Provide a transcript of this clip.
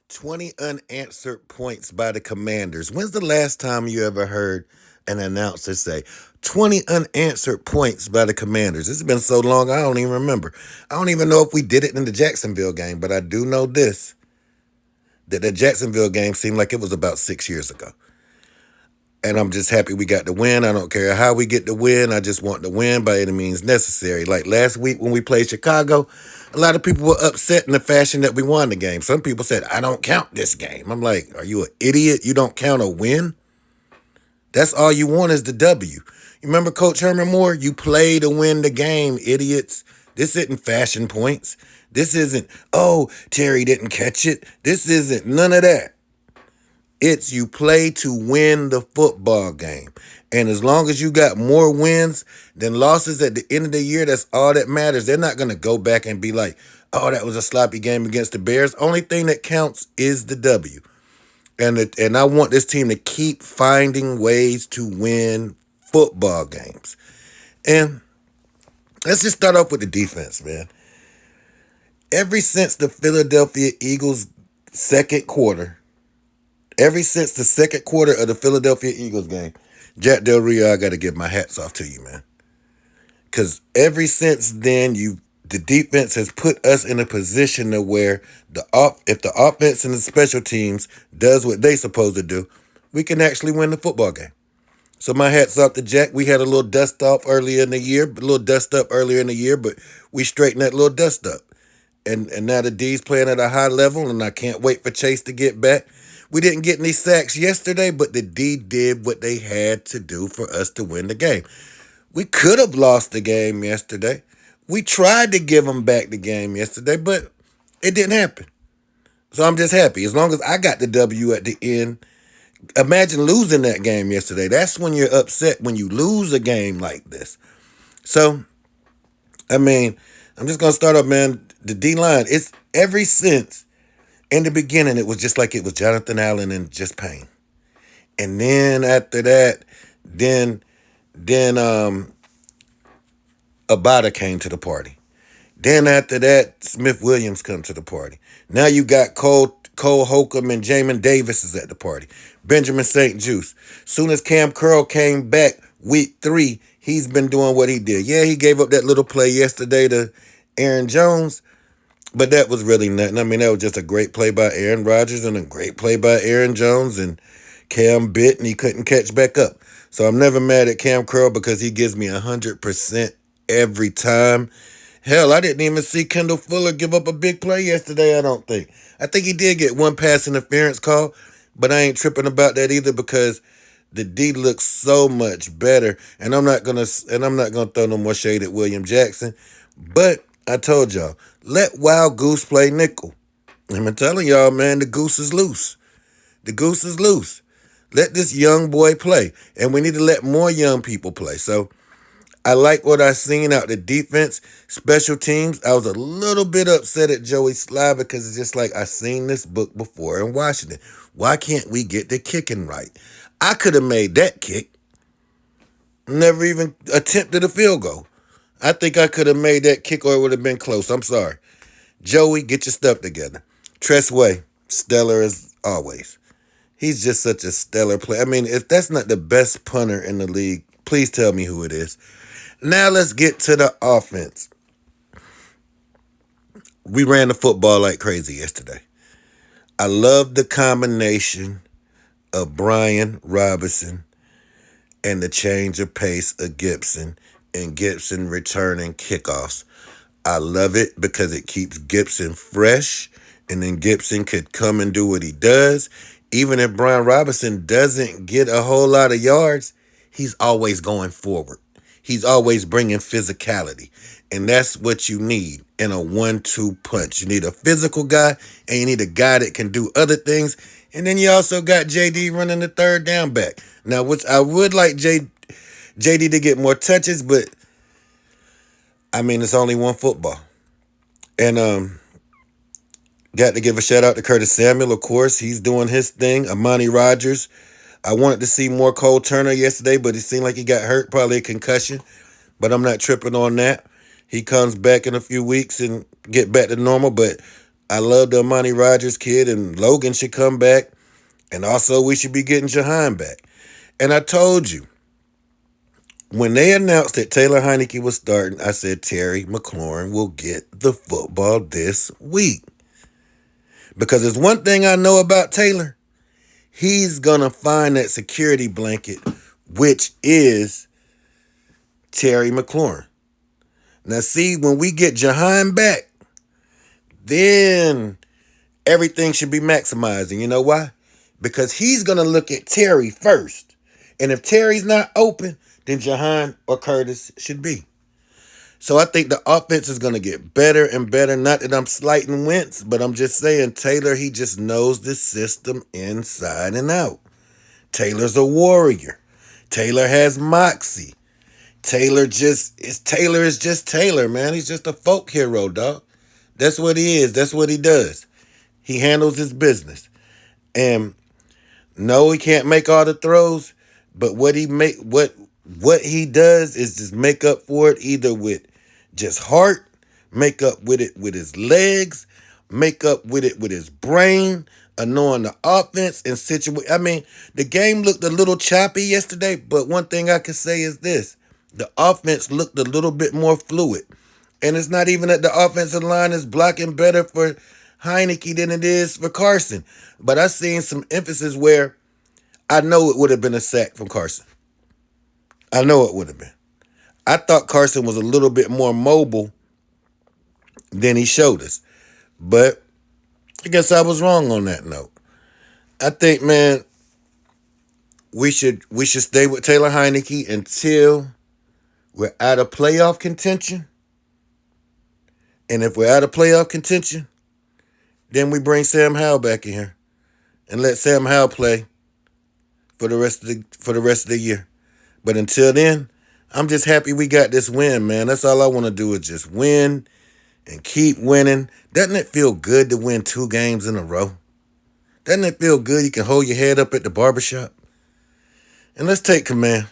20 unanswered points by the Commanders. When's the last time you ever heard an announcer say 20 unanswered points by the Commanders? It's been so long, I don't even remember. I don't even know if we did it in the Jacksonville game, but I do know this, that the Jacksonville game seemed like it was about 6 years ago. And I'm just happy we got the win. I don't care how we get the win. I just want the win by any means necessary. Like last week when we played Chicago, a lot of people were upset in the fashion that we won the game. Some people said, I don't count this game. I'm like, are you an idiot? You don't count a win? That's all you want is the W. You remember Coach Herman Moore? You play to win the game, idiots. This isn't fashion points. This isn't, oh, Terry didn't catch it. This isn't none of that. It's you play to win the football game. And as long as you got more wins than losses at the end of the year, that's all that matters. They're not going to go back and be like, oh, that was a sloppy game against the Bears. Only thing that counts is the W. And I want this team to keep finding ways to win football games. And let's just start off with the defense, man. Ever since the Philadelphia Eagles Ever since the second quarter of the Philadelphia Eagles game, Jack Del Rio, I got to give my hats off to you, man. Because ever since then, the defense has put us in a position to where if the offense and the special teams does what they supposed to do, we can actually win the football game. So my hats off to Jack. We had a little dust up earlier in the year, but we straightened that little dust up. And now the D's playing at a high level, and I can't wait for Chase to get back. We didn't get any sacks yesterday, but the D did what they had to do for us to win the game. We could have lost the game yesterday. We tried to give them back the game yesterday, but it didn't happen. So I'm just happy. As long as I got the W at the end. Imagine losing that game yesterday. That's when you're upset, when you lose a game like this. So, I'm just going to start up, man. The D-line, it's ever since in the beginning, it was just like it was Jonathan Allen and just Payne. And then after that, then Abada came to the party. Then after that, Smith Williams come to the party. Now you got Cole Holcomb and Jamin Davis is at the party. Benjamin St. Juice. Soon as Cam Curl came back week 3, he's been doing what he did. Yeah, he gave up that little play yesterday to Aaron Jones, but that was really nothing. That was just a great play by Aaron Rodgers and a great play by Aaron Jones, and Cam bit and he couldn't catch back up. So I'm never mad at Cam Curl because he gives me 100% every time. Hell, I didn't even see Kendall Fuller give up a big play yesterday, I don't think. I think he did get one pass interference call, but I ain't tripping about that either because the D looks so much better. And I'm not gonna throw no more shade at William Jackson. But I told y'all, let Wild Goose play nickel. I'm telling y'all, man, the goose is loose. The goose is loose. Let this young boy play. And we need to let more young people play. So I like what I seen out the defense, special teams. I was a little bit upset at Joey Slye because it's just like I seen this book before in Washington. Why can't we get the kicking right? I could have made that kick. Never even attempted a field goal. I think I could have made that kick or it would have been close. I'm sorry. Joey, get your stuff together. Tress Way, stellar as always. He's just such a stellar player. If that's not the best punter in the league, please tell me who it is. Now let's get to the offense. We ran the football like crazy yesterday. I love the combination of Brian Robinson and the change of pace of Gibson and Gibson returning kickoffs. I love it because it keeps Gibson fresh, and then Gibson could come and do what he does. Even if Brian Robinson doesn't get a whole lot of yards, he's always going forward. He's always bringing physicality, and that's what you need in a 1-2 punch. You need a physical guy, and you need a guy that can do other things, and then you also got JD running the third down back. Now, which I would like JD to get more touches, but it's only one football. And got to give a shout out to Curtis Samuel, of course. He's doing his thing. Amani Rodgers. I wanted to see more Cole Turner yesterday, but it seemed like he got hurt, probably a concussion. But I'm not tripping on that. He comes back in a few weeks and get back to normal. But I love the Amani Rogers kid, and Logan should come back. And also, we should be getting Jahan back. And I told you, when they announced that Taylor Heinicke was starting, I said Terry McLaurin will get the football this week. Because there's one thing I know about Taylor. He's going to find that security blanket, which is Terry McLaurin. Now, see, when we get Jahan back, then everything should be maximized. And you know why? Because he's going to look at Terry first. And if Terry's not open, then Jahan or Curtis should be. So I think the offense is going to get better and better. Not that I'm slighting Wentz, but I'm just saying Taylor, he just knows this system inside and out. Taylor's a warrior. Taylor has moxie. Taylor is just Taylor, man. He's just a folk hero, dog. That's what he is. That's what he does. He handles his business. And no, he can't make all the throws, but what he does is just make up for it either with just heart, make up with it with his legs, make up with it with his brain, knowing the offense and situation. I mean, the game looked a little choppy yesterday, but one thing I can say is this. The offense looked a little bit more fluid. And it's not even that the offensive line is blocking better for Heinicke than it is for Carson. But I seen some emphasis where I know it would have been a sack from Carson. I know it would have been. I thought Carson was a little bit more mobile than he showed us. But I guess I was wrong on that note. I think, man, we should stay with Taylor Heinicke until we're out of playoff contention. And if we're out of playoff contention, then we bring Sam Howell back in here and let Sam Howell play for the rest of the year. But until then, I'm just happy we got this win, man. That's all I want to do is just win and keep winning. Doesn't it feel good to win 2 games in a row? Doesn't it feel good you can hold your head up at the barbershop? And let's take command.